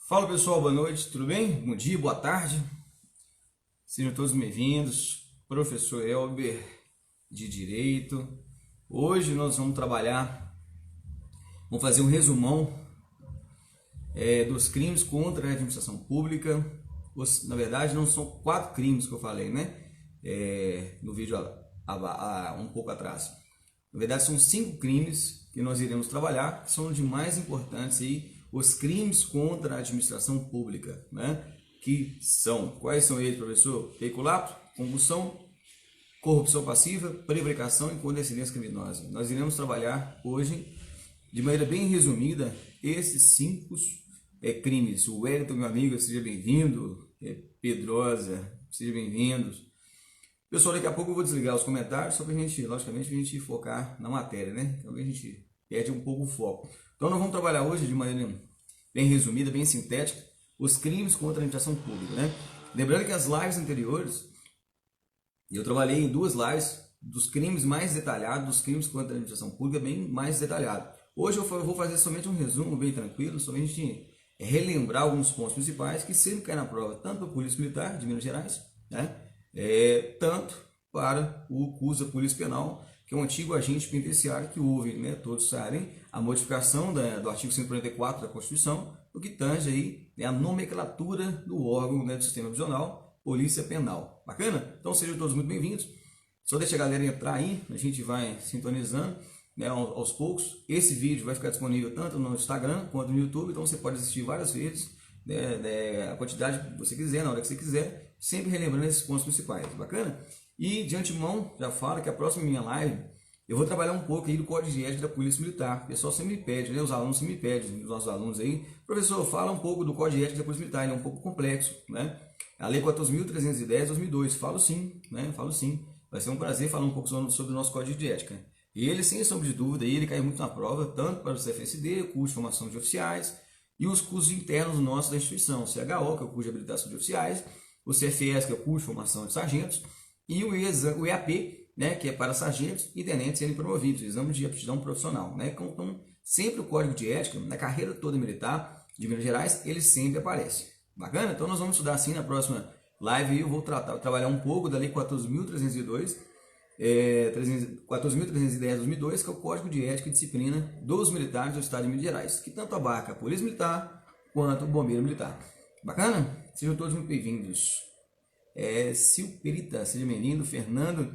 Fala pessoal, boa noite, tudo bem? Bom dia, boa tarde. Sejam todos bem-vindos. Professor Elber de Direito. Hoje nós vamos fazer um resumão dos crimes contra a administração pública. Na verdade, não são 4 crimes que eu falei, né? No vídeo um pouco atrás. Na verdade, são 5 crimes que nós iremos trabalhar, que são os de mais importantes aí. Os crimes contra a administração pública, né? Quais são eles, professor? Peculato, concussão, corrupção passiva, prevaricação e condescendência criminosa. Nós iremos trabalhar hoje, de maneira bem resumida, esses 5 crimes. O Wellington, meu amigo, seja bem-vindo. Pedrosa, seja bem-vindos. Pessoal, daqui a pouco eu vou desligar os comentários, só para a gente, logicamente, a gente focar na matéria, né? Então a gente perde um pouco o foco. Então nós vamos trabalhar hoje de maneira bem resumida, bem sintética, os crimes contra a administração pública, né? Lembrando que as lives anteriores, eu trabalhei em 2 lives dos crimes mais detalhados, dos crimes contra a administração pública, bem mais detalhado. Hoje eu vou fazer somente um resumo bem tranquilo, somente relembrar alguns pontos principais que sempre caem na prova, tanto para a Polícia Militar de Minas Gerais, né? Tanto para o curso da Polícia Penal, que é um antigo agente penitenciário que houve, né, todos sabem, a modificação do artigo 144 da Constituição, o que tange aí, né, a nomenclatura do órgão, né, do sistema prisional, Polícia Penal. Bacana? Então sejam todos muito bem-vindos. Só deixa a galera entrar aí, a gente vai sintonizando, né, aos poucos. Esse vídeo vai ficar disponível tanto no Instagram quanto no YouTube, então você pode assistir várias vezes, né, a quantidade que você quiser, na hora que você quiser, sempre relembrando esses pontos principais. Bacana? E de antemão, já falo que a próxima minha live, eu vou trabalhar um pouco aí do Código de Ética da Polícia Militar. O pessoal sempre me pede, né? Os alunos sempre me pedem, os nossos alunos aí, professor, fala um pouco do Código de Ética da Polícia Militar, ele é um pouco complexo, né? A Lei 14.310/2002, falo sim, né? Falo sim. Vai ser um prazer falar um pouco sobre o nosso Código de Ética. E ele, sem sombra de dúvida, ele cai muito na prova, tanto para o CFSD, o curso de formação de oficiais, e os cursos internos nossos da instituição, o CHO, que é o curso de habilitação de oficiais, o CFS, que é o curso de formação de sargentos, e o EAP, né, que é para sargentos e tenentes serem promovidos, exame de aptidão profissional, né? Então, sempre o Código de Ética, na carreira toda militar de Minas Gerais, ele sempre aparece. Bacana? Então nós vamos estudar assim na próxima live, eu vou trabalhar um pouco da Lei 14.302, 14.310/2002, que é o Código de Ética e Disciplina dos Militares do Estado de Minas Gerais, que tanto abarca a Polícia Militar quanto o Bombeiro Militar. Bacana? Sejam todos muito bem-vindos. Sil Perita, seja bem-vindo. Fernando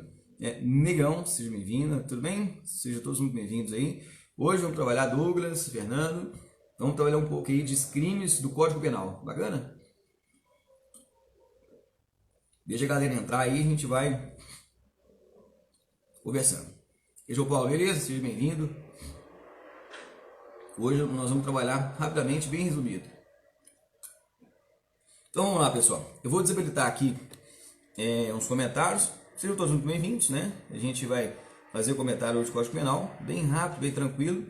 Negão, seja bem-vindo. Tudo bem? Sejam todos muito bem-vindos aí. Hoje vamos trabalhar Douglas, Fernando. Vamos trabalhar um pouco aí de crimes do Código Penal. Bacana? Deixa a galera entrar aí, a gente vai conversando. E João Paulo, beleza? Seja bem-vindo. Hoje nós vamos trabalhar rapidamente, bem resumido. Então vamos lá, pessoal. Eu vou desabilitar aqui uns comentários. Sejam todos muito bem-vindos, né? A gente vai fazer o comentário hoje do Código Penal, bem rápido, bem tranquilo,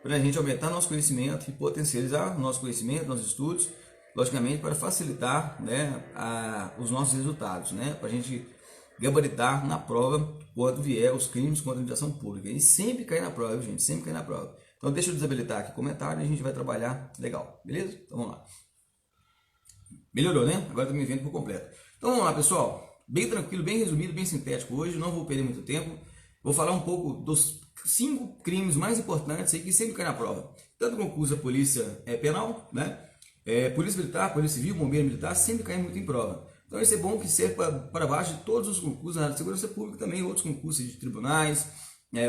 para a gente aumentar nosso conhecimento e potencializar o nosso conhecimento, nossos estudos, logicamente para facilitar, né, os nossos resultados, né? Para a gente gabaritar na prova quando vier os crimes contra a administração pública. E sempre cai na prova, gente, sempre cai na prova. Então deixa eu desabilitar aqui o comentário e a gente vai trabalhar legal, beleza? Então vamos lá. Melhorou, né? Agora estou me vendo por completo. Então vamos lá, pessoal. Bem tranquilo, bem resumido, bem sintético hoje. Não vou perder muito tempo. Vou falar um pouco dos 5 crimes mais importantes aí que sempre caem na prova. Tanto no concurso da Polícia Penal, né? Polícia Militar, Polícia Civil, Bombeiro Militar, sempre caem muito em prova. Então isso é bom que serve para baixo de todos os concursos na área de segurança pública também, outros concursos de tribunais,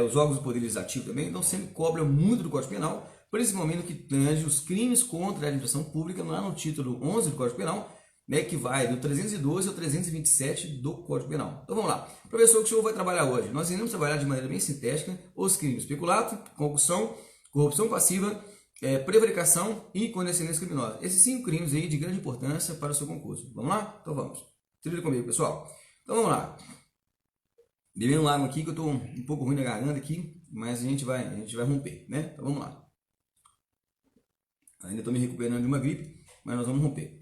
os órgãos do Poder Legislativo também. Então sempre cobra muito do Código Penal, principalmente no que tange os crimes contra a administração pública, lá no título 11 do Código Penal, né, que vai do 312 ao 327 do Código Penal. Então vamos lá. Professor, o que o senhor vai trabalhar hoje? Nós iremos trabalhar de maneira bem sintética os crimes peculato, concussão, corrupção passiva, prevaricação e condescendência criminosa. Esses 5 crimes aí de grande importância para o seu concurso. Vamos lá? Então vamos. Se liga comigo, pessoal. Então vamos lá. Bebendo água aqui, que eu estou um pouco ruim na garganta aqui, mas a gente vai romper, né? Então vamos lá. Ainda estou me recuperando de uma gripe, mas nós vamos romper.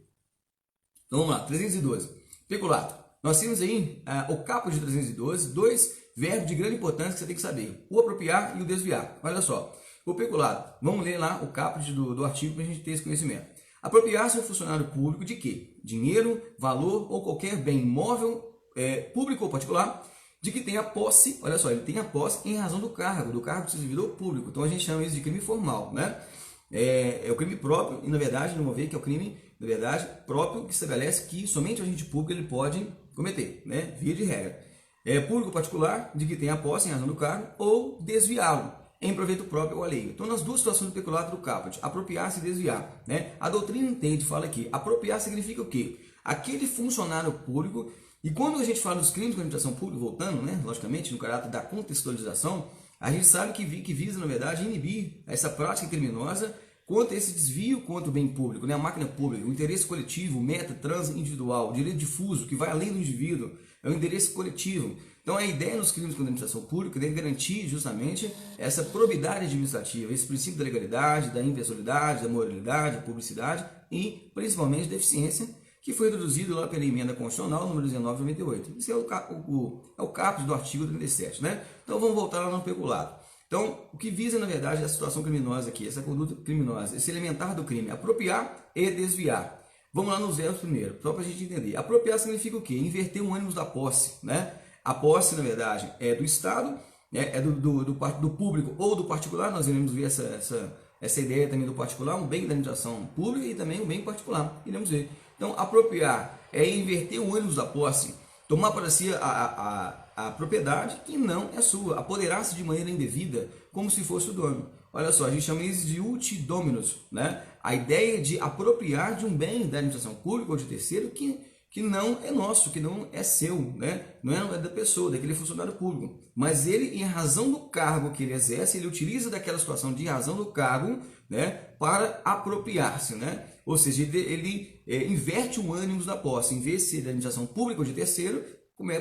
Então vamos lá, 312. Peculato. Nós temos aí o caput de 312, 2 verbos de grande importância que você tem que saber. O apropriar e o desviar. Olha só. O peculato. Vamos ler lá o caput do artigo para a gente ter esse conhecimento. Apropriar-se ao funcionário público de quê? Dinheiro, valor ou qualquer bem imóvel, público ou particular, de que tenha posse, olha só, ele tem a posse em razão do cargo de servidor público. Então a gente chama isso de crime formal, né? É o crime próprio, e na verdade, não vou ver que é o crime, na verdade, próprio, que estabelece que somente o agente público ele pode cometer, né? Via de regra. Público ou particular, de que tenha posse em razão do cargo, ou desviá-lo em proveito próprio ou alheio. Então, nas duas situações do peculato do caput, apropriar-se e desviar, né? A doutrina entende, fala aqui, apropriar significa o quê? Aquele funcionário público, e quando a gente fala dos crimes de administração pública, voltando, né, logicamente, no caráter da contextualização, a gente sabe que visa, na verdade, inibir essa prática criminosa contra esse desvio contra o bem público, né, a máquina pública, o interesse coletivo, meta, trans, individual, o direito difuso, que vai além do indivíduo, é o interesse coletivo. Então, a ideia nos crimes de administração pública deve garantir justamente essa probidade administrativa, esse princípio da legalidade, da impessoalidade, da moralidade, da publicidade e, principalmente, da eficiência, que foi introduzido lá pela emenda constitucional número 1998. Isso é o caput do artigo 37, né? Então, vamos voltar lá no peculato. Então, o que visa, na verdade, é a situação criminosa aqui, essa conduta criminosa, esse elementar do crime, apropriar e desviar. Vamos lá nos verbos primeiro, só para a gente entender. Apropriar significa o quê? Inverter o ânimo da posse, né? A posse, na verdade, é do Estado, né? É do público ou do particular. Nós iremos ver essa ideia também do particular, um bem da administração pública e também um bem particular. Iremos ver. Então, apropriar é inverter o ânimo da posse, tomar para si a propriedade que não é sua, apoderar-se de maneira indevida, como se fosse o dono. Olha só, a gente chama isso de uti dominus, né? A ideia de apropriar de um bem da administração pública ou de terceiro que não é nosso, que não é seu, né? Não é da pessoa, daquele funcionário público. Mas ele, em razão do cargo que ele exerce, ele utiliza daquela situação de razão do cargo, né, para apropriar-se, né? Ou seja, ele inverte o ânimo da posse. Em vez de ser da administração pública ou de terceiro,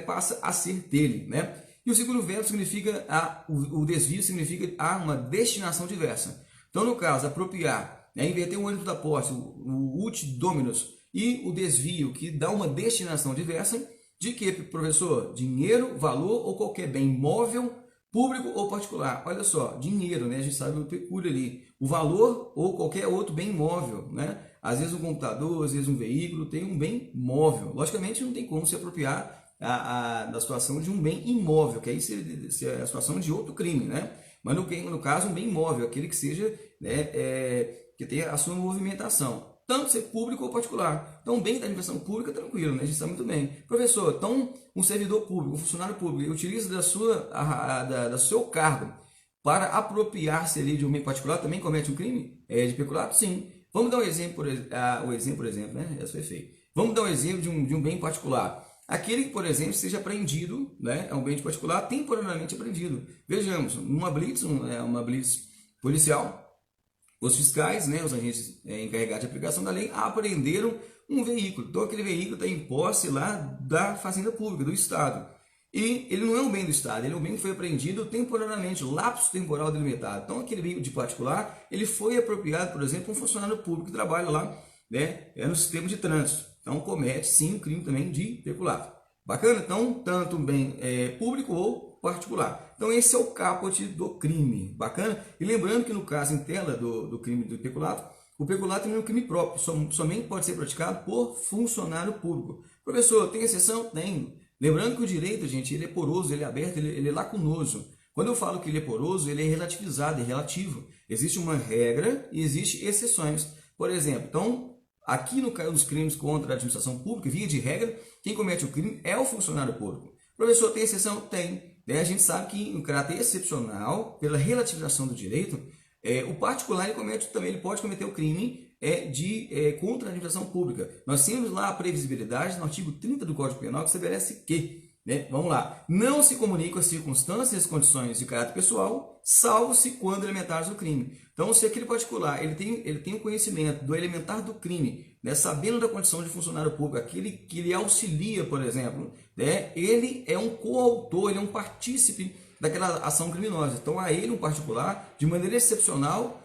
passa a ser dele, né? E o segundo verbo significa, o desvio significa uma destinação diversa. Então, no caso, apropriar, né, inverter o ânimo da posse, o uti dominus, e o desvio, que dá uma destinação diversa, de que, professor? Dinheiro, valor ou qualquer bem imóvel, público ou particular. Olha só, dinheiro, né? A gente sabe o pecúlio ali. O valor ou qualquer outro bem imóvel, né? Às vezes um computador, às vezes um veículo tem um bem móvel. Logicamente não tem como se apropriar da situação de um bem imóvel, que aí seria a situação de outro crime, né? Mas no caso um bem imóvel, aquele que seja, né, que tenha a sua movimentação, tanto ser público ou particular. Então, bem da administração pública, tranquilo, né? A gente sabe muito bem. Professor, então um servidor público, um funcionário público, utiliza do seu cargo para apropriar-se ali de um bem particular, também comete um crime de peculato? Sim. Vamos dar um exemplo, por exemplo, né? Essa foi feio. Vamos dar um exemplo de um bem particular. Aquele que, por exemplo, seja apreendido, né? É um bem particular temporariamente apreendido. Vejamos, uma blitz policial, os fiscais, né, os agentes encarregados de aplicação da lei, apreenderam um veículo. Então, aquele veículo está em posse lá da Fazenda Pública, do Estado. E ele não é um bem do Estado, ele é um bem que foi apreendido temporariamente, lapso temporal delimitado. Então, aquele veículo de particular, ele foi apropriado, por exemplo, por um funcionário público que trabalha lá, né, no sistema de trânsito. Então, comete, sim, um crime também de peculato. Bacana? Então, tanto bem público ou particular. Então, esse é o caput do crime. Bacana? E lembrando que no caso em tela do crime do peculato, o peculato não é um crime próprio, somente pode ser praticado por funcionário público. Professor, tem exceção? Tem. Lembrando que o direito, gente, ele é poroso, ele é aberto, ele é lacunoso. Quando eu falo que ele é poroso, ele é relativizado, é relativo. Existe uma regra e existem exceções. Por exemplo, então, aqui nos crimes contra a administração pública, via de regra, quem comete o crime é o funcionário público. Professor, tem exceção? Tem. A gente sabe que, em caráter excepcional, pela relativização do direito, o particular ele pode cometer o crime contra a administração pública. Nós temos lá a previsibilidade no artigo 30 do Código Penal, que estabelece que, né, vamos lá, não se comunicam as circunstâncias e condições de caráter pessoal, salvo-se quando elementares do crime. Então, se aquele particular ele tem o conhecimento do elementar do crime, né, sabendo da condição de funcionário público, aquele que ele auxilia, por exemplo, né, ele é um coautor, ele é um partícipe daquela ação criminosa. Então, a ele, um particular, de maneira excepcional,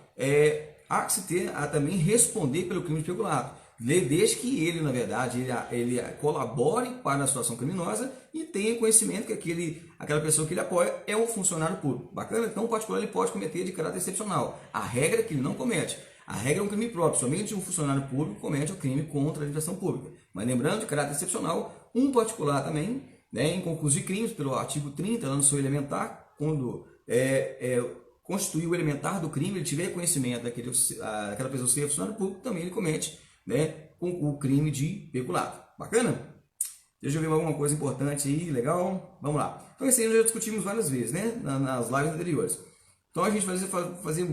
há que se ter a também responder pelo crime de peculato. Desde que ele, na verdade, ele colabore para a situação criminosa e tenha conhecimento que aquela pessoa que ele apoia é um funcionário público. Bacana? Então, o particular ele pode cometer de caráter excepcional. A regra é que ele não comete. A regra é um crime próprio, somente um funcionário público comete o crime contra a administração pública. Mas lembrando, de caráter excepcional, um particular também, né, em concurso de crimes, pelo artigo 30, lá no seu elementar, quando constituir o elementar do crime, ele tiver conhecimento daquela pessoa ser funcionário público, também ele comete, né, o crime de peculato. Bacana? Deixa eu ver alguma coisa importante aí, legal? Vamos lá. Então, esse aí nós já discutimos várias vezes, né, nas lives anteriores. Então, a gente vai fazer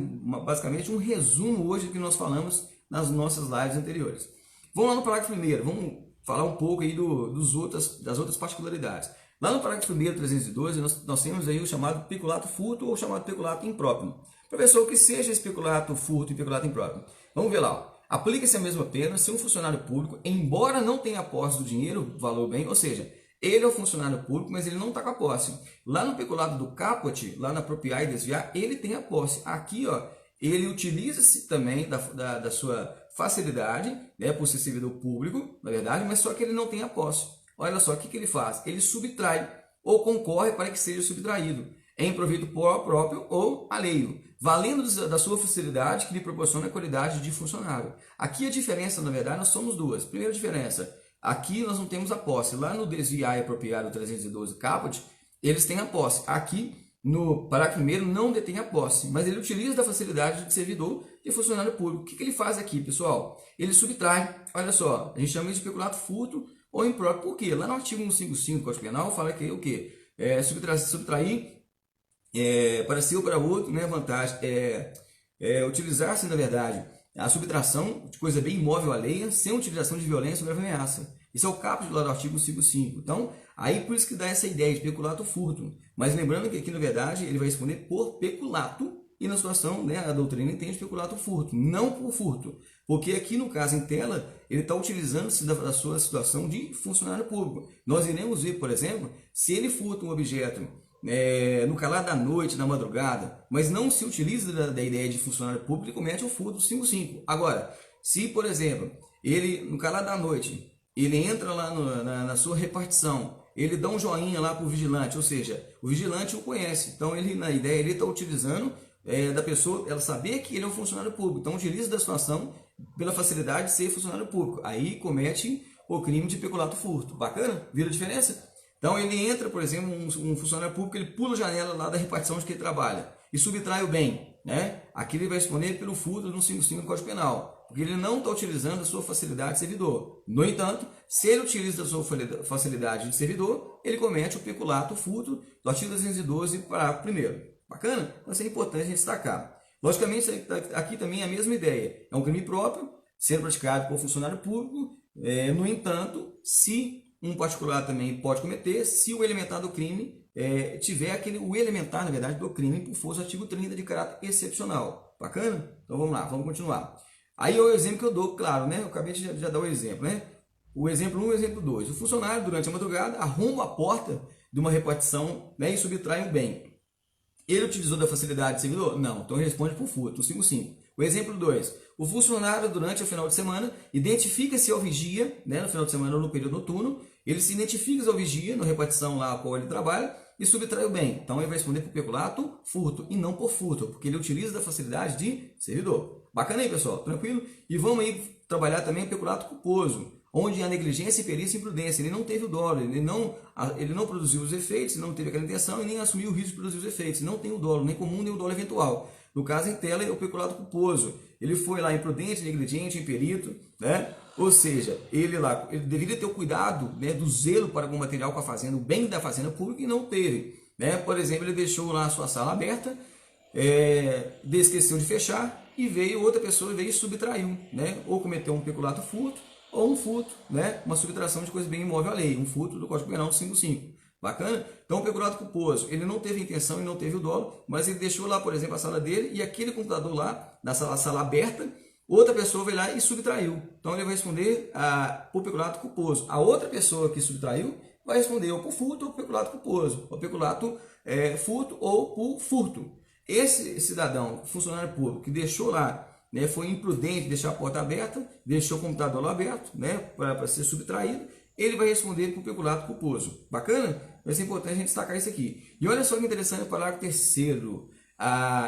basicamente um resumo hoje do que nós falamos nas nossas lives anteriores. Vamos lá no parágrafo 1º, vamos falar um pouco aí das outras particularidades. Lá no parágrafo 1º, 312, nós temos aí o chamado peculato furto ou chamado peculato impróprio. Professor, o que seja esse peculato furto e peculato impróprio? Vamos ver lá. Aplica-se a mesma pena se um funcionário público, embora não tenha posse do dinheiro, valor bem, ou seja, ele é o funcionário público, mas ele não está com a posse. Lá no peculato do caput, lá na apropriar e desviar, ele tem a posse. Aqui, ó, ele utiliza-se também da sua facilidade, né, por ser servidor público, na verdade, mas só que ele não tem a posse. Olha só, o que ele faz? Ele subtrai ou concorre para que seja subtraído, em proveito próprio ou alheio, valendo da sua facilidade que lhe proporciona a qualidade de funcionário. Aqui a diferença, na verdade, nós somos duas. Primeira diferença, aqui nós não temos a posse. Lá no desviar e apropriar do 312 caput, eles têm a posse. Aqui, no parágrafo 1º, não detém a posse, mas ele utiliza da facilidade de servidor e funcionário público. O que ele faz aqui, pessoal? Ele subtrai, olha só, a gente chama isso de peculato furto ou impróprio. Por quê? Lá no artigo 155 do Código Penal fala que o quê? Subtrair para si ou para outro, né, vantagem, utilizar-se, na verdade, a subtração de coisa bem imóvel alheia, sem utilização de violência ou grave ameaça. Isso é o caput lá do artigo 155. Então, aí por isso que dá essa ideia de peculato furto. Mas lembrando que aqui, na verdade, ele vai responder por peculato, e na situação, né, a doutrina entende peculato furto, não por furto. Porque aqui, no caso em tela, ele está utilizando-se da sua situação de funcionário público. Nós iremos ver, por exemplo, se ele furta um objeto no calar da noite, na madrugada, mas não se utiliza da ideia de funcionário público, ele comete o furto 55. Agora, se, por exemplo, ele, no calar da noite, ele entra lá na sua repartição, ele dá um joinha lá para o vigilante, ou seja, o vigilante o conhece. Então, ele, na ideia, ele está utilizando da pessoa, ela saber que ele é um funcionário público. Então, utiliza da situação pela facilidade de ser funcionário público. Aí, comete o crime de peculato furto. Bacana? Vira a diferença? Então, ele entra, por exemplo, um funcionário público, ele pula a janela lá da repartição de que ele trabalha e subtrai o bem, né? Aqui ele vai responder pelo furto do 155 do Código Penal, porque ele não está utilizando a sua facilidade de servidor. No entanto, se ele utiliza a sua facilidade de servidor, ele comete o peculato furto do artigo 212, parágrafo 1º. Bacana? Então, isso é importante a gente destacar. Logicamente, aqui também é a mesma ideia. É um crime próprio, sendo praticado por funcionário público. No entanto, se um particular também pode cometer, se o elementar do crime tiver o elementar, na verdade, do crime por força do artigo 30 de caráter excepcional. Bacana? Então vamos lá, vamos continuar. Aí é o exemplo que eu dou, claro, né? Eu acabei de já dar o exemplo, né? O exemplo 1 e o exemplo 2. O funcionário, durante a madrugada, arromba a porta de uma repartição, né, e subtrai um bem. Ele utilizou da facilidade de servidor? Não, então ele responde por furto, o 55. O exemplo 2. O funcionário, durante o final de semana, identifica-se ao vigia, né, no final de semana ou no período noturno, ele se identifica ao vigia, na repartição lá a qual ele trabalha, e subtrai o bem. Então ele vai responder por peculato, furto, e não por furto, porque ele utiliza da facilidade de servidor. Bacana aí, pessoal? Tranquilo? E vamos aí trabalhar também o peculato culposo, onde a negligência, perícia e imprudência. Ele não teve o dolo, ele não produziu os efeitos, não teve aquela intenção e nem assumiu o risco de produzir os efeitos. Não tem o dolo, nem comum, nem o dolo eventual. No caso em tela, é o peculato culposo. Ele foi lá imprudente, negligente, imperito, né? Ou seja, ele deveria ter o cuidado, né, do zelo para algum material com a fazenda, o bem da fazenda pública, e não teve, né? Por exemplo, ele deixou lá a sua sala aberta, esqueceu de fechar e veio outra pessoa e subtraiu, né? Ou cometeu um peculato furto ou um furto, né? Uma subtração de coisa bem imóvel à lei, um furto do Código Penal 55. Bacana? Então o peculato culposo, ele não teve intenção e não teve o dolo, mas ele deixou lá, por exemplo, a sala dele e aquele computador lá, na sala aberta, outra pessoa veio lá e subtraiu. Então ele vai responder por peculato culposo. A outra pessoa que subtraiu vai responder ou por furto ou por peculato culposo, ou peculato furto ou por furto. Esse cidadão, funcionário público, que deixou lá, né, foi imprudente deixar a porta aberta, deixou o computador lá aberto, né, para ser subtraído, ele vai responder por peculato culposo. Bacana? Vai ser importante a gente destacar isso aqui. E olha só que interessante o parágrafo 3º.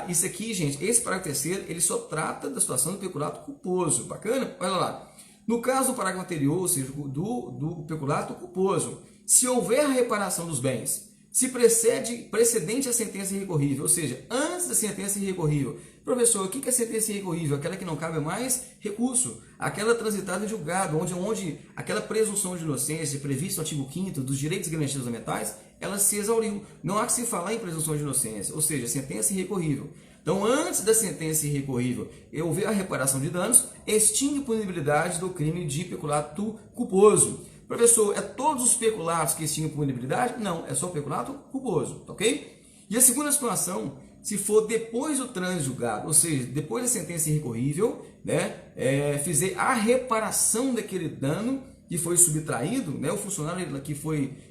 Isso aqui, gente, esse parágrafo terceiro, ele só trata da situação do peculato culposo. Bacana? Olha lá. No caso do parágrafo anterior, ou seja, do peculato culposo, se houver a reparação dos bens, se precedente a sentença irrecorrível, ou seja, antes da sentença irrecorrível. Professor, o que é sentença irrecorrível? Aquela que não cabe mais recurso, aquela transitada em julgado, onde aquela presunção de inocência prevista no artigo 5º dos direitos e garantias fundamentais, ela se exauriu. Não há que se falar em presunção de inocência, ou seja, sentença irrecorrível. Então, antes da sentença irrecorrível houver a reparação de danos, extingue a punibilidade do crime de peculato culposo. Professor, é todos os peculatos que extinguem punibilidade? Não, é só o peculato culposo, ok? E a segunda situação, se for depois do trânsito julgado, ou seja, depois da sentença irrecorrível, né, fizer a reparação daquele dano que foi subtraído, né, o funcionário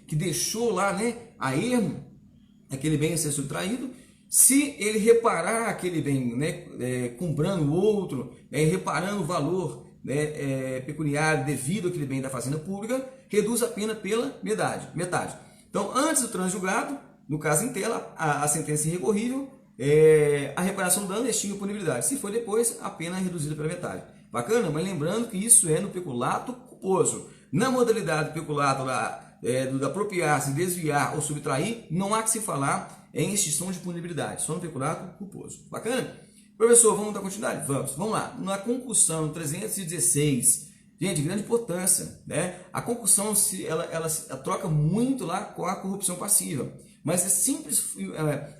que deixou lá, né, a ermo aquele bem a ser subtraído, se ele reparar aquele bem, né, comprando outro, reparando o valor, né, pecuniário devido àquele bem da fazenda pública, reduz a pena pela metade. Então, antes do trânsito julgado, no caso em tela, a sentença irrecorrível, a reparação do dano extingue a punibilidade. Se for depois, a pena é reduzida pela metade. Bacana? Mas lembrando que isso é no peculato culposo. Na modalidade do peculato do apropriar-se, desviar ou subtrair, não há que se falar em extinção de punibilidade, só no peculato culposo. Bacana? Professor, vamos dar continuidade? Vamos lá. Na concussão 316, gente, grande importância, né? A concussão, ela troca muito lá com a corrupção passiva, mas é simples,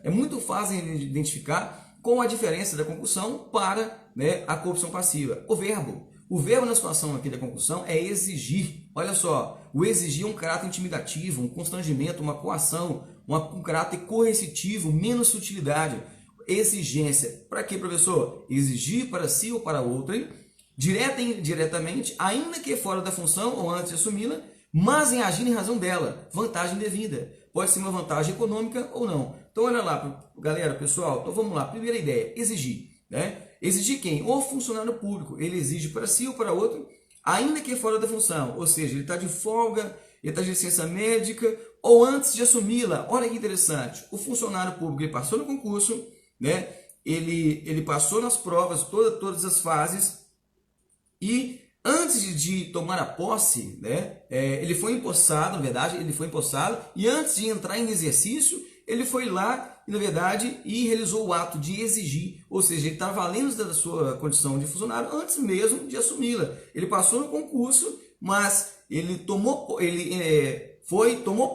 é muito fácil de identificar qual a diferença da concussão para, né, a corrupção passiva. O verbo na situação aqui da concussão é exigir. Olha só, o exigir é um caráter intimidativo, um constrangimento, uma coação, um caráter coercitivo, menos sutilidade. Exigência. Para quê, professor? Exigir para si ou para outrem, direta e indiretamente, ainda que fora da função ou antes de assumi-la, mas em agir em razão dela. Vantagem devida. Pode ser uma vantagem econômica ou não. Então, olha lá, galera, pessoal. Então, vamos lá. Primeira ideia, exigir. Né? Exigir quem? O funcionário público. Ele exige para si ou para outro, ainda que fora da função. Ou seja, ele está de folga, ele está de licença médica ou antes de assumi-la. Olha que interessante. O funcionário público ele passou no concurso, né? Ele passou nas provas, todas as fases, e antes de tomar a posse, né, ele foi empossado, na verdade, e antes de entrar em exercício, ele foi lá, na verdade, e realizou o ato de exigir, ou seja, ele estava valendo da sua condição de funcionário antes mesmo de assumi-la. Ele passou no concurso, mas ele tomou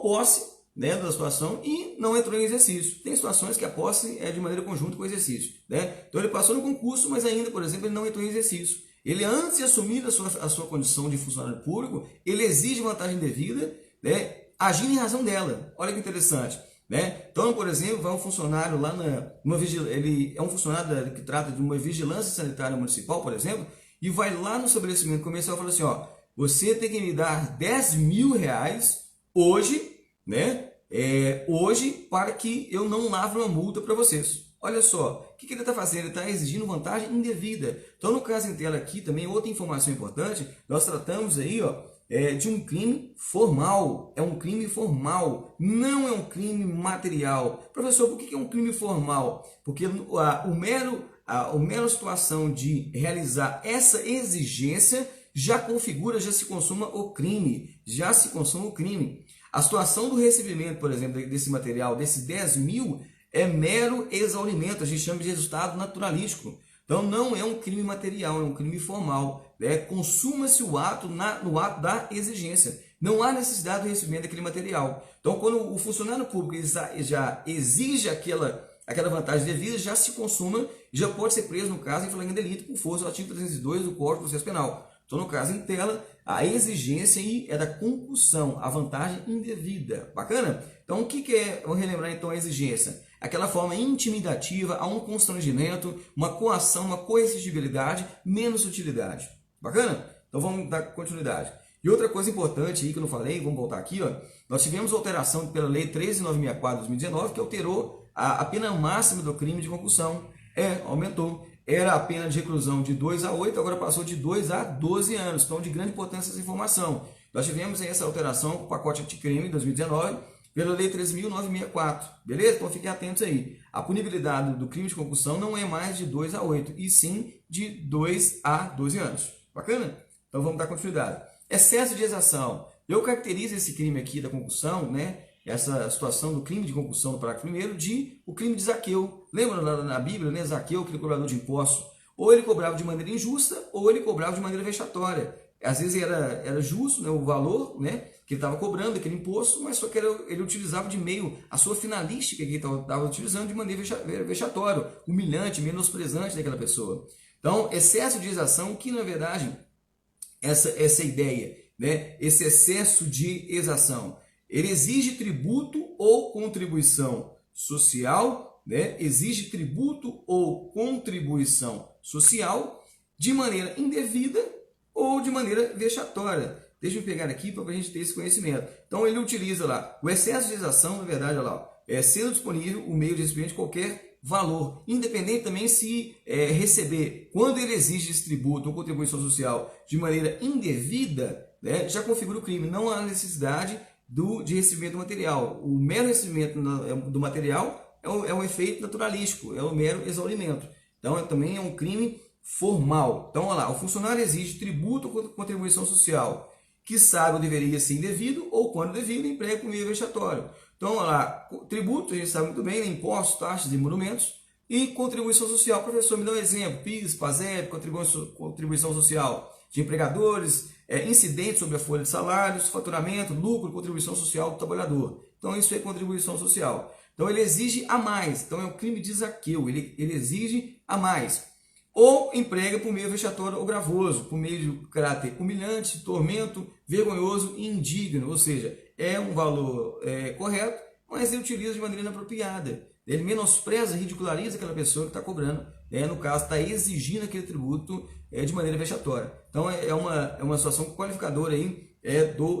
posse, né, da situação e não entrou em exercício. Tem situações que a posse é de maneira conjunta com o exercício, né? Então ele passou no concurso, mas ainda, por exemplo, ele não entrou em exercício. Ele, antes de assumir a sua condição de funcionário público, ele exige vantagem devida, né, agindo em razão dela. Olha que interessante, né? Então, por exemplo, vai um funcionário lá ele é um funcionário que trata de uma vigilância sanitária municipal, por exemplo, e vai lá no estabelecimento comercial e fala assim, ó, você tem que me dar 10 mil reais hoje, né? Hoje, para que eu não lavre uma multa para vocês. Olha só, o que ele está fazendo? Ele está exigindo vantagem indevida. Então, no caso em tela aqui, também outra informação importante, nós tratamos aí, ó, de um crime formal. É um crime formal, não é um crime material. Professor, por que é um crime formal? Porque a mera situação de realizar essa exigência já se consuma o crime. A situação do recebimento, por exemplo, desse material, desse 10 mil, é mero exaurimento, a gente chama de resultado naturalístico. Então não é um crime material, é um crime formal. Né? Consuma-se o ato no ato da exigência. Não há necessidade do recebimento daquele material. Então, quando o funcionário público já exige aquela vantagem devida, já se consuma, já pode ser preso, no caso, em flagrante delito, por força do artigo 302 do Código de Processo Penal. Então, no caso em tela, a exigência aí é da concussão, a vantagem indevida. Bacana? Então, o que é, vamos relembrar então a exigência? Aquela forma intimidativa, a um constrangimento, uma coação, uma coercitibilidade, menos sutilidade. Bacana? Então, vamos dar continuidade. E outra coisa importante aí que eu não falei, vamos voltar aqui, ó. Nós tivemos alteração pela Lei 13.964 de 2019, que alterou a pena máxima do crime de concussão. Aumentou. Era a pena de reclusão de 2 a 8, agora passou de 2 a 12 anos. Então, de grande importância essa informação. Nós tivemos aí essa alteração com o pacote anticrime de 2019, pela Lei 13.964, beleza? Então fiquem atentos aí. A punibilidade do crime de concussão não é mais de 2 a 8, e sim de 2 a 12 anos. Bacana? Então vamos dar continuidade. Excesso de exação. Eu caracterizo esse crime aqui da concussão, né? Essa situação do crime de concussão no parágrafo 1º de o crime de Zaqueu. Lembra na Bíblia, né? Zaqueu, aquele cobrador de impostos. Ou ele cobrava de maneira injusta, ou ele cobrava de maneira vexatória. Às vezes era justo, né, o valor, né, que ele estava cobrando, aquele imposto, mas só que ele utilizava de meio a sua finalística que ele estava utilizando de maneira vexatória, humilhante, menosprezante daquela pessoa. Então, excesso de exação, que na verdade, essa ideia, né, esse excesso de exação, ele exige tributo ou contribuição social, né, exige tributo ou contribuição social de maneira indevida ou de maneira vexatória. Deixa eu pegar aqui para a gente ter esse conhecimento. Então ele utiliza lá o excesso de exação, na verdade, olha lá, sendo disponível o meio de recebimento de qualquer valor, independente também se receber, quando ele exige esse tributo ou contribuição social de maneira indevida, né, já configura o crime. Não há necessidade de recebimento do material. O mero recebimento do material é um efeito naturalístico, é um mero exaurimento. Então também é um crime formal. Então, olha lá, o funcionário exige tributo ou contribuição social, que sabe ou deveria ser indevido, ou quando devido, emprega por meio vexatório. Então, olha lá, tributo, a gente sabe muito bem, né? Impostos, taxas e monumentos, e contribuição social. Professor, me dá um exemplo: PIS, PASEP, contribuição social de empregadores, incidentes sobre a folha de salários, faturamento, lucro, contribuição social do trabalhador. Então, isso é contribuição social. Então, ele exige a mais. Então, é um crime de Zaqueu, ele exige a mais. Ou emprega por meio vexatório ou gravoso, por meio de caráter humilhante, tormento, vergonhoso e indigno. Ou seja, é um valor correto, mas ele utiliza de maneira inapropriada. Ele menospreza, ridiculariza aquela pessoa que está cobrando, no caso, está exigindo aquele tributo de maneira vexatória. Então, é uma situação qualificadora aí,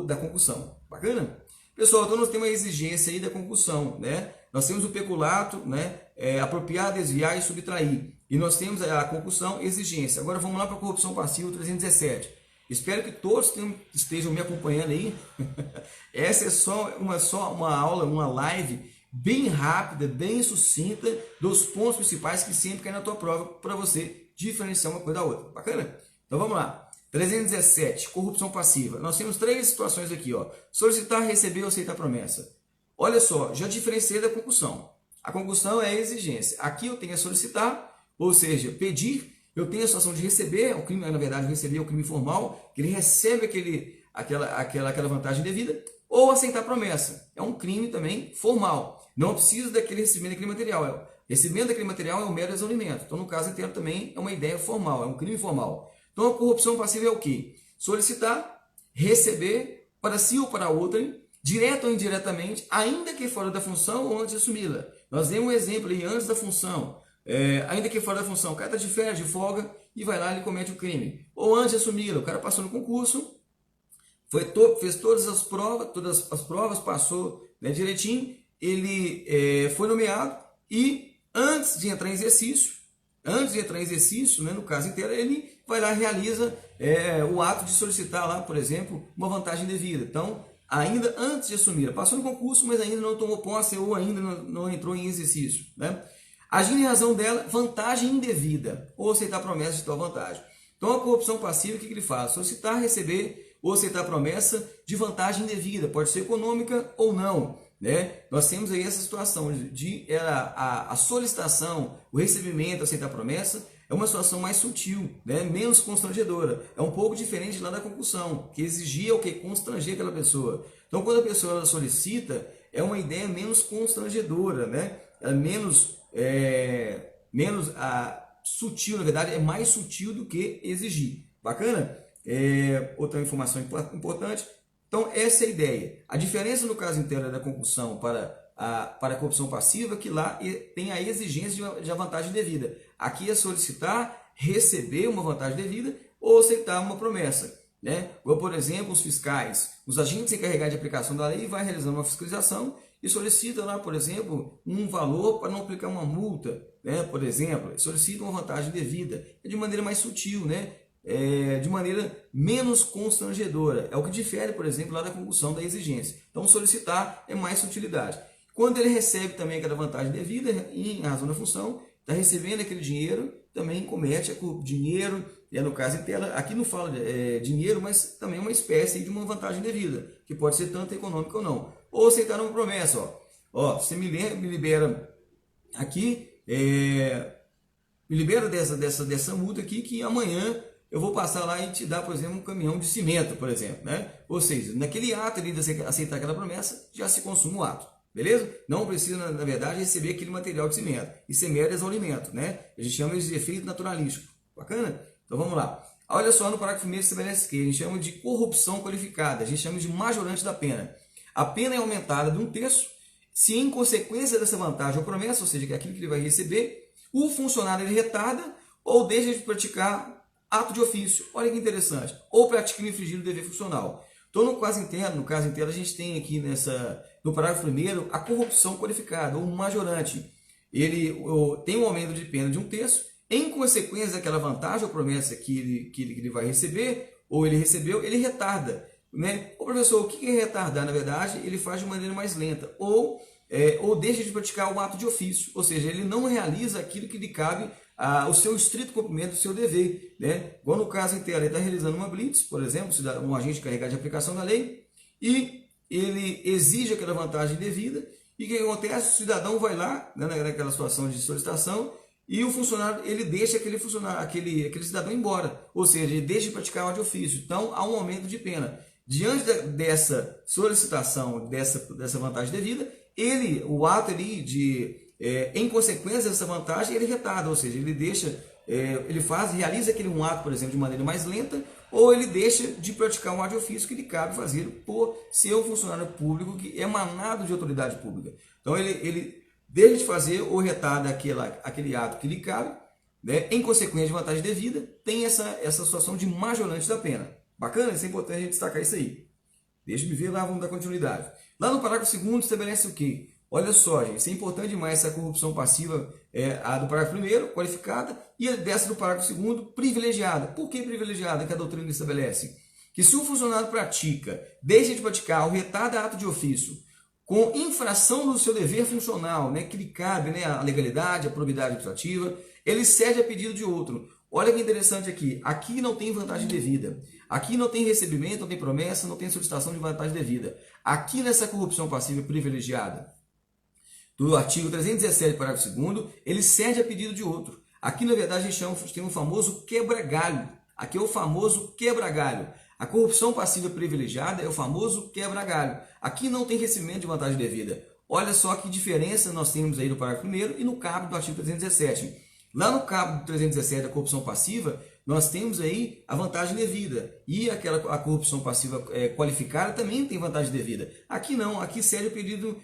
da concussão. Bacana? Pessoal, então nós temos a exigência aí da concussão, né? Nós temos o peculato, né? Apropriar, desviar e subtrair. E nós temos a concussão, exigência. Agora vamos lá para a corrupção passiva 317. Espero que todos estejam me acompanhando aí. Essa é só uma aula, uma live bem rápida, bem sucinta, dos pontos principais que sempre caem na tua prova para você diferenciar uma coisa da outra. Bacana? Então vamos lá. 317, corrupção passiva. Nós temos 3 situações aqui, ó. Solicitar, receber ou aceitar promessa. Olha só, já diferenciei da concussão. A concussão é a exigência. Aqui eu tenho a solicitar, ou seja, pedir. Eu tenho a situação de receber, o crime, na verdade, receber é o crime formal, que ele recebe aquela vantagem devida, ou aceitar promessa. É um crime também formal. Não precisa daquele recebimento daquele material. Recebimento daquele material é um mero exaurimento. Então, no caso inteiro, também é uma ideia formal, é um crime formal. Então, a corrupção passiva é o quê? Solicitar, receber, para si ou para outrem, direto ou indiretamente, ainda que fora da função ou antes de assumi-la. Nós demos um exemplo aí, antes da função. Ainda que fora da função, o cara está de férias, de folga, e vai lá e ele comete o crime. Ou antes de assumi-la, o cara passou no concurso, fez todas as provas, passou, né, direitinho, ele foi nomeado, e antes de entrar em exercício, né, no caso inteiro, ele vai lá e realiza o ato de solicitar lá, por exemplo, uma vantagem devida. Então, ainda antes de assumir, passou no concurso, mas ainda não tomou posse ou ainda não entrou em exercício, né? Agindo em razão dela, vantagem indevida, ou aceitar promessa de tal vantagem. Então, a corrupção passiva, o que ele faz? Solicitar, receber ou aceitar promessa de vantagem indevida, pode ser econômica ou não, né? Nós temos aí essa situação de a solicitação, o recebimento, aceitar promessa, é uma situação mais sutil, né? Menos constrangedora. É um pouco diferente lá da concussão, que exigia o que? Constranger aquela pessoa. Então, quando a pessoa solicita, é uma ideia menos constrangedora, né? É menos sutil, na verdade, é mais sutil do que exigir. Bacana? Outra informação importante. Então, essa é a ideia. A diferença no caso inteiro da concussão para a corrupção passiva, que lá tem a exigência de vantagem devida. Aqui é solicitar, receber uma vantagem devida ou aceitar uma promessa, né? Ou, por exemplo, os fiscais, os agentes encarregados de aplicação da lei vai realizando uma fiscalização e solicita lá, por exemplo, um valor para não aplicar uma multa, né? Por exemplo, solicita uma vantagem devida, de maneira mais sutil, né? de maneira menos constrangedora. É o que difere, por exemplo, lá da concussão da exigência. Então, solicitar é mais sutilidade. Quando ele recebe também aquela vantagem devida, em razão da função, está recebendo aquele dinheiro, também comete dinheiro, no caso em tela, aqui não fala dinheiro, mas também é uma espécie de uma vantagem devida, que pode ser tanto econômica ou não. Ou aceitar uma promessa, você me libera aqui, me libera dessa multa aqui, que amanhã eu vou passar lá e te dar, por exemplo, um caminhão de cimento, por exemplo, né? Ou seja, naquele ato ali de aceitar aquela promessa, já se consuma o ato, beleza? Não precisa, na verdade, receber aquele material de cimento. Isso é mero exaurimento, né? A gente chama isso de efeito naturalístico. Bacana? Então vamos lá. Olha só, no parágrafo 1º estabelece que a gente chama de corrupção qualificada, a gente chama de majorante da pena. A pena é aumentada de 1/3 se em consequência dessa vantagem ou promessa, ou seja, que é aquilo que ele vai receber, o funcionário ele retarda ou deixa de praticar ato de ofício. Olha que interessante. Ou pratica infringir o dever funcional. Então, no caso interno, a gente tem aqui no parágrafo 1º a corrupção qualificada, ou majorante. Ele tem um aumento de pena de 1/3 em consequência daquela vantagem ou promessa que ele vai receber, ou ele recebeu, ele retarda. Né? O professor, o que é retardar? Na verdade, ele faz de maneira mais lenta, ou deixa de praticar o ato de ofício, ou seja, ele não realiza aquilo que lhe cabe o seu estrito cumprimento do seu dever. Né? Igual no caso em tela, ele está realizando uma blitz, por exemplo, um agente carregado de aplicação da lei, e ele exige aquela vantagem devida, e o que acontece? O cidadão vai lá, né, naquela situação de solicitação, e o funcionário, ele deixa aquele cidadão embora, ou seja, ele deixa de praticar o ato de ofício. Então, há um aumento de pena. Diante dessa solicitação, dessa vantagem devida, o ato ali em consequência dessa vantagem, ele retarda, ou seja, ele realiza aquele ato, por exemplo, de maneira mais lenta, ou ele deixa de praticar um ato de ofício que lhe cabe fazer por ser um funcionário público que é emanado de autoridade pública. Então, ele deixa de fazer ou retarda aquele ato que lhe cabe, né? Em consequência de vantagem devida, tem essa situação de majorante da pena. Bacana? Isso é importante a gente destacar isso aí. Deixa-me ver lá, vamos dar continuidade. Lá no parágrafo 2º estabelece o quê? Olha só, gente, isso é importante demais, essa corrupção passiva, a do parágrafo 1º, qualificada, e dessa do parágrafo 2º, privilegiada. Por que privilegiada? Que a doutrina estabelece que se o funcionário deixa de praticar ou retarda ato de ofício com infração do seu dever funcional, né, que lhe cabe, né, a legalidade, a probidade administrativa, ele cede a pedido de outro. Olha que interessante aqui. Aqui não tem vantagem devida. Aqui não tem recebimento, não tem promessa, não tem solicitação de vantagem devida. Aqui nessa corrupção passiva privilegiada, do artigo 317, parágrafo 2º, ele cede a pedido de outro. Aqui, na verdade, a gente tem um famoso quebra-galho. Aqui é o famoso quebra-galho. A corrupção passiva privilegiada é o famoso quebra-galho. Aqui não tem recebimento de vantagem devida. Olha só que diferença nós temos aí no parágrafo 1º e no caput do artigo 317. Lá no caput do 317, a corrupção passiva, nós temos aí a vantagem devida. E a corrupção passiva qualificada também tem vantagem devida. Aqui não, aqui cede o pedido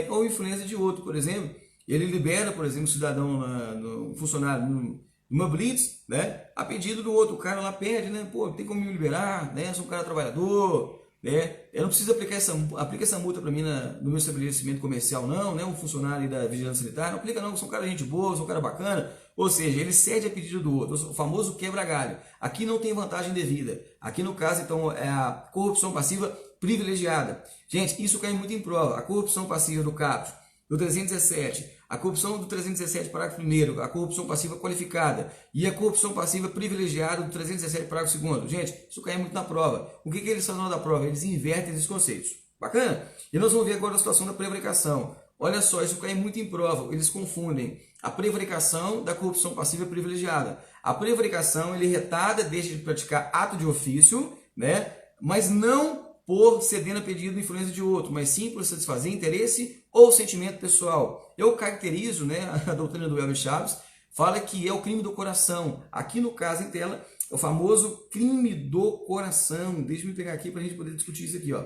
ou influência de outro. Por exemplo, ele libera, por exemplo, o cidadão, um funcionário numa blitz, né, a pedido do outro. O cara lá pede, né, pô, tem como me liberar, né, sou um cara trabalhador, né, eu não preciso aplica essa multa para mim no meu estabelecimento comercial não, né, um funcionário da vigilância sanitária, não aplica não, sou um cara de gente boa, sou um cara bacana. Ou seja, ele cede a pedido do outro, o famoso quebra-galho. Aqui não tem vantagem devida. Aqui no caso, então, é a corrupção passiva privilegiada. Gente, isso cai muito em prova. A corrupção passiva do caput, do 317, a corrupção do 317, parágrafo 1º, a corrupção passiva qualificada e a corrupção passiva privilegiada do 317, parágrafo 2º. Gente, isso cai muito na prova. O que eles fazem na hora da prova? Eles invertem esses conceitos. Bacana? E nós vamos ver agora a situação da prevaricação. Olha só, isso cai muito em prova. Eles confundem a prevaricação da corrupção passiva privilegiada. A prevaricação, ele retarda, deixa de praticar ato de ofício, né? Mas não por cedendo a pedido de influência de outro, mas sim por satisfazer interesse ou sentimento pessoal. Eu caracterizo, né, a doutrina do Elber Chaves, fala que é o crime do coração. Aqui no caso em tela, é o famoso crime do coração. Deixa eu pegar aqui para a gente poder discutir isso aqui. Ó.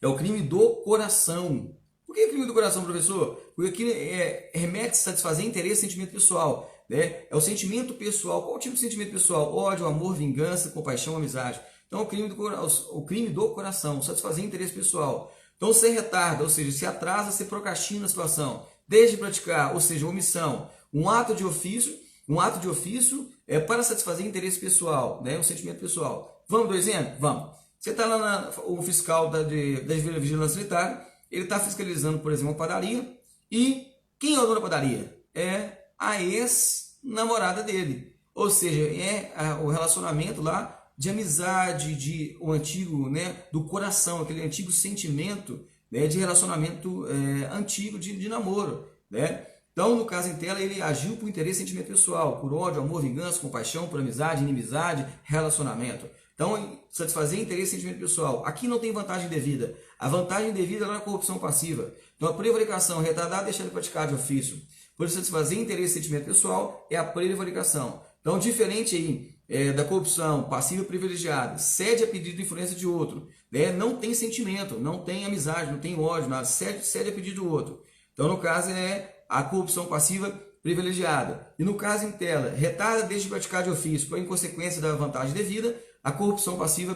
É o crime do coração. Por que crime do coração, professor? Porque aqui remete a satisfazer interesse e sentimento pessoal. Né? É o sentimento pessoal. Qual o tipo de sentimento pessoal? Ódio, amor, vingança, compaixão, amizade. Então, o crime do coração, satisfazer interesse pessoal. Então, se retarda, ou seja, se atrasa, se procrastina a situação. Deixa de praticar, ou seja, omissão, um ato de ofício Um ato de ofício é para satisfazer interesse pessoal, né? Um sentimento pessoal. Vamos do exemplo? Vamos. Você está lá, o fiscal da Vigilância Sanitária, ele está fiscalizando, por exemplo, uma padaria, e quem é o dono da padaria? É a ex-namorada dele. Ou seja, é o relacionamento lá de amizade, o antigo, né, do coração, aquele antigo sentimento, né, de relacionamento antigo de namoro, né? Então, no caso em tela, ele agiu por interesse e sentimento pessoal, por ódio, amor, vingança, compaixão, por amizade, inimizade, relacionamento. Então, satisfazer interesse e sentimento pessoal. Aqui não tem vantagem devida. A vantagem devida é na corrupção passiva. Então, a prevaricação, retardar, deixar de praticar de ofício. Por satisfazer interesse e sentimento pessoal é a prevaricação. Então, diferente aí da corrupção passiva privilegiada, cede a pedido de influência de outro, né? Não tem sentimento, não tem amizade, não tem ódio, nada, cede a pedido do outro. Então, no caso, é a corrupção passiva privilegiada. E no caso em tela, retarda, deixa de praticar de ofício, por inconsequência da vantagem devida, a corrupção passiva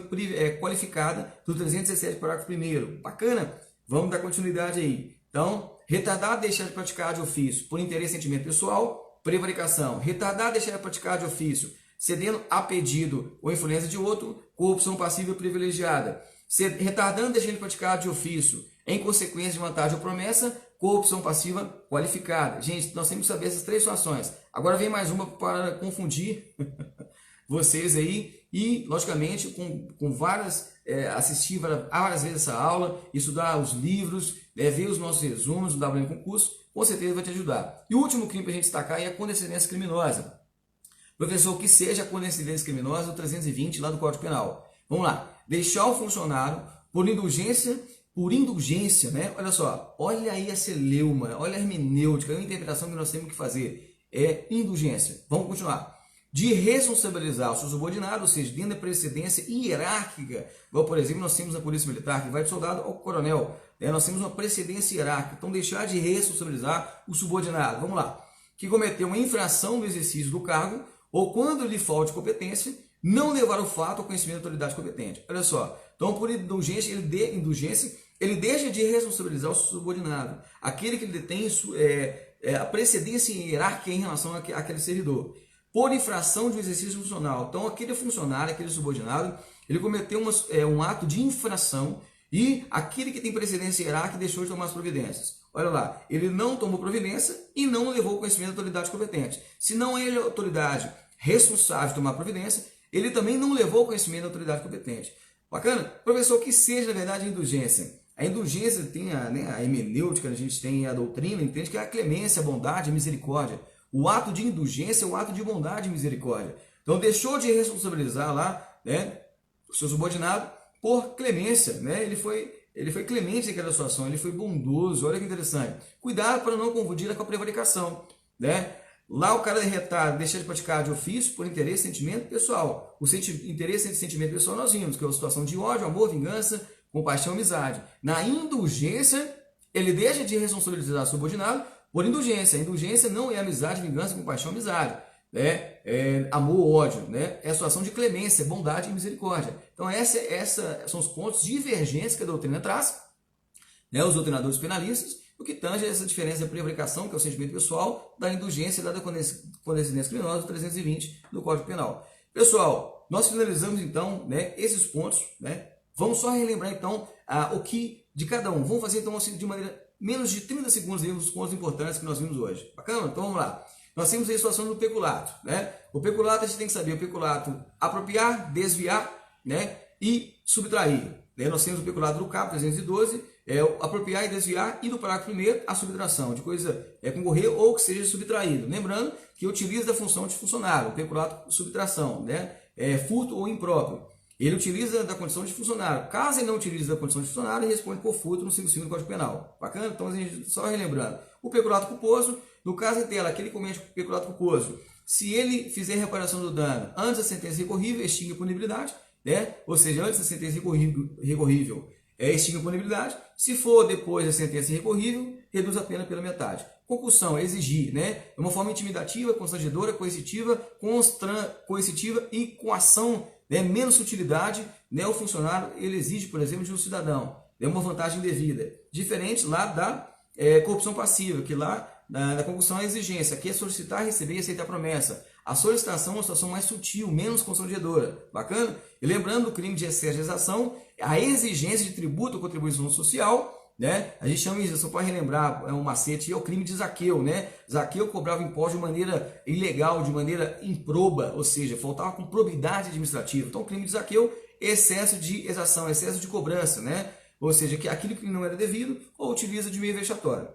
qualificada do 317, parágrafo 1º. Bacana? Vamos dar continuidade aí. Então, retardar, deixar de praticar de ofício, por interesse e sentimento pessoal, prevaricação. Retardar, deixar de praticar de ofício, cedendo a pedido ou influência de outro, corrupção passiva privilegiada. Retardando, deixando de praticar de ofício, em consequência de vantagem ou promessa, corrupção passiva qualificada. Gente, nós temos que saber essas três situações. Agora vem mais uma para confundir vocês aí e, logicamente, com várias, assistir várias vezes essa aula, estudar os livros, ver os nossos resumos do WM Concurso, com certeza vai te ajudar. E o último crime para a gente destacar é a condescendência criminosa. Professor, o que seja a condescendência criminosa, o 320 lá do Código Penal. Vamos lá. Deixar o funcionário por indulgência, né? Olha só, olha aí a celeuma, olha a hermenêutica, a interpretação que nós temos que fazer. É indulgência. Vamos continuar. De responsabilizar o seu subordinado, ou seja, dentro da precedência hierárquica, igual, por exemplo, nós temos a Polícia Militar, que vai de soldado ao coronel, né? Nós temos uma precedência hierárquica, então deixar de responsabilizar o subordinado, vamos lá, que cometeu uma infração no exercício do cargo, ou quando lhe falte competência, não levar o fato ao conhecimento da autoridade competente. Olha só, então por indulgência, ele deixa de responsabilizar o subordinado, aquele que detém a precedência hierárquica em relação àquele servidor. Por infração de exercício funcional. Então, aquele funcionário, aquele subordinado, ele cometeu um ato de infração e aquele que tem precedência hierárquica deixou de tomar as providências. Olha lá, ele não tomou providência e não levou o conhecimento da autoridade competente. Se não é a autoridade responsável de tomar providência, ele também não levou o conhecimento da autoridade competente. Bacana? Professor, que seja, na verdade, a indulgência. A indulgência tem a hermenêutica, a gente tem a doutrina, entende que é a clemência, a bondade, a misericórdia. O ato de indulgência é o ato de bondade e misericórdia. Então, deixou de responsabilizar lá, né, o seu subordinado por clemência. Né? Ele foi clemente naquela situação, ele foi bondoso. Olha que interessante. Cuidado para não confundir com a prevaricação. Né? Lá o cara deixa de praticar de ofício por interesse e sentimento pessoal. O interesse e sentimento pessoal nós vimos, que é uma situação de ódio, amor, vingança, compaixão, amizade. Na indulgência, ele deixa de responsabilizar o subordinado por indulgência. A indulgência não é amizade, vingança, compaixão, amizade. Né? Amor, ódio. Né? É a situação de clemência, bondade e misericórdia. Então, essa são os pontos divergentes que a doutrina traz, né? Os doutrinadores penalistas, o que tange essa diferença da prevaricação, que é o sentimento pessoal, da indulgência e da condescendência criminosa do 320 do Código Penal. Pessoal, nós finalizamos então, né, esses pontos. Né? Vamos só relembrar então o que de cada um. Vamos fazer então assim, de maneira menos de 30 segundos aí, os pontos importantes que nós vimos hoje. Bacana? Então vamos lá. Nós temos aí a situação do peculato. Né? O peculato, a gente tem que saber o peculato apropriar, desviar, né, e subtrair. Né? Nós temos o peculato do CAP 312, o apropriar e desviar, e do parágrafo 1º, a subtração de coisa concorrer ou que seja subtraído. Lembrando que utiliza da função de funcionário, o peculato subtração, né? Furto ou impróprio. Ele utiliza da condição de funcionário. Caso ele não utilize da condição de funcionário, ele responde por furto no 55 do Código Penal. Bacana? Então, a gente só relembrando. O peculato culposo, no caso dela, aquele que comete o peculato culposo, se ele fizer reparação do dano antes da sentença recorrível, extingue a punibilidade, né? Ou seja, antes da sentença recorrível, extingue a punibilidade. Se for depois da sentença recorrível, reduz a pena pela metade. Concussão, exigir, né? É uma forma intimidativa, constrangedora, coercitiva e com ação, né, menos sutilidade, né? O funcionário ele exige, por exemplo, de um cidadão. É uma vantagem indevida. Diferente lá da corrupção passiva, que lá Na concussão, a exigência, aqui é solicitar, receber e aceitar a promessa. A solicitação é uma situação mais sutil, menos constrangedora. Bacana? E lembrando do crime de excesso de exação, a exigência de tributo ou contribuição social, né? A gente chama isso, só para relembrar, é um macete, é o crime de Zaqueu, né? Zaqueu cobrava imposto de maneira ilegal, de maneira improba, ou seja, faltava com probidade administrativa. Então, o crime de Zaqueu, excesso de exação, excesso de cobrança, né? Ou seja, que aquilo que não era devido ou utiliza de meio vexatório.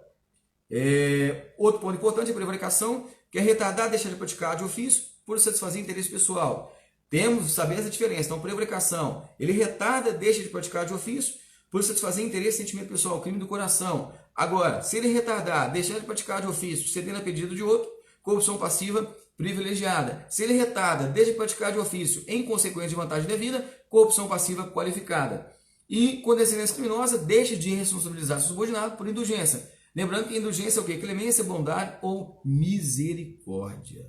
Outro ponto importante é a prevaricação, que é retardar, deixar de praticar de ofício por satisfazer interesse pessoal. Temos que saber essa diferença. Então, prevaricação, ele retarda, deixa de praticar de ofício por satisfazer interesse e sentimento pessoal, crime do coração. Agora, se ele retardar, deixar de praticar de ofício, cedendo a pedido de outro, corrupção passiva privilegiada. Se ele retarda, deixa de praticar de ofício em consequência de vantagem devida, corrupção passiva qualificada. E quando a excelência criminosa, deixa de responsabilizar seu subordinado por indulgência. Lembrando que indulgência é o quê? Clemência, bondade ou misericórdia.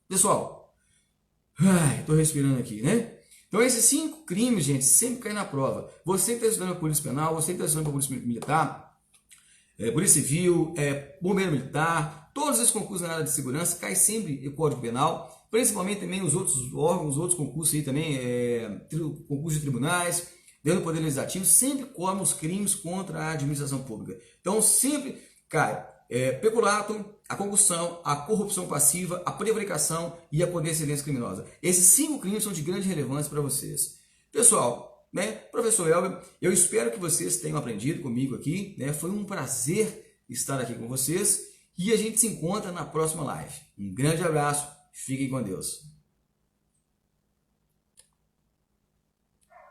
Pessoal, estou respirando aqui, né? Então esses 5 crimes, gente, sempre caem na prova. Você que está estudando a Polícia Penal, você que está estudando a Polícia Militar, Polícia Civil, Bombeiro Militar, todos esses concursos na área de segurança, cai sempre o Código Penal, principalmente também os outros órgãos, os outros concursos aí também, concursos de tribunais, dentro do Poder Legislativo, sempre cobrem os crimes contra a administração pública. Então sempre cai peculato, a concussão, a corrupção passiva, a prevaricação e a condescendência criminosa. Esses 5 crimes são de grande relevância para vocês. Pessoal, né, professor Elber, eu espero que vocês tenham aprendido comigo aqui, né? Foi um prazer estar aqui com vocês e a gente se encontra na próxima live. Um grande abraço, fiquem com Deus.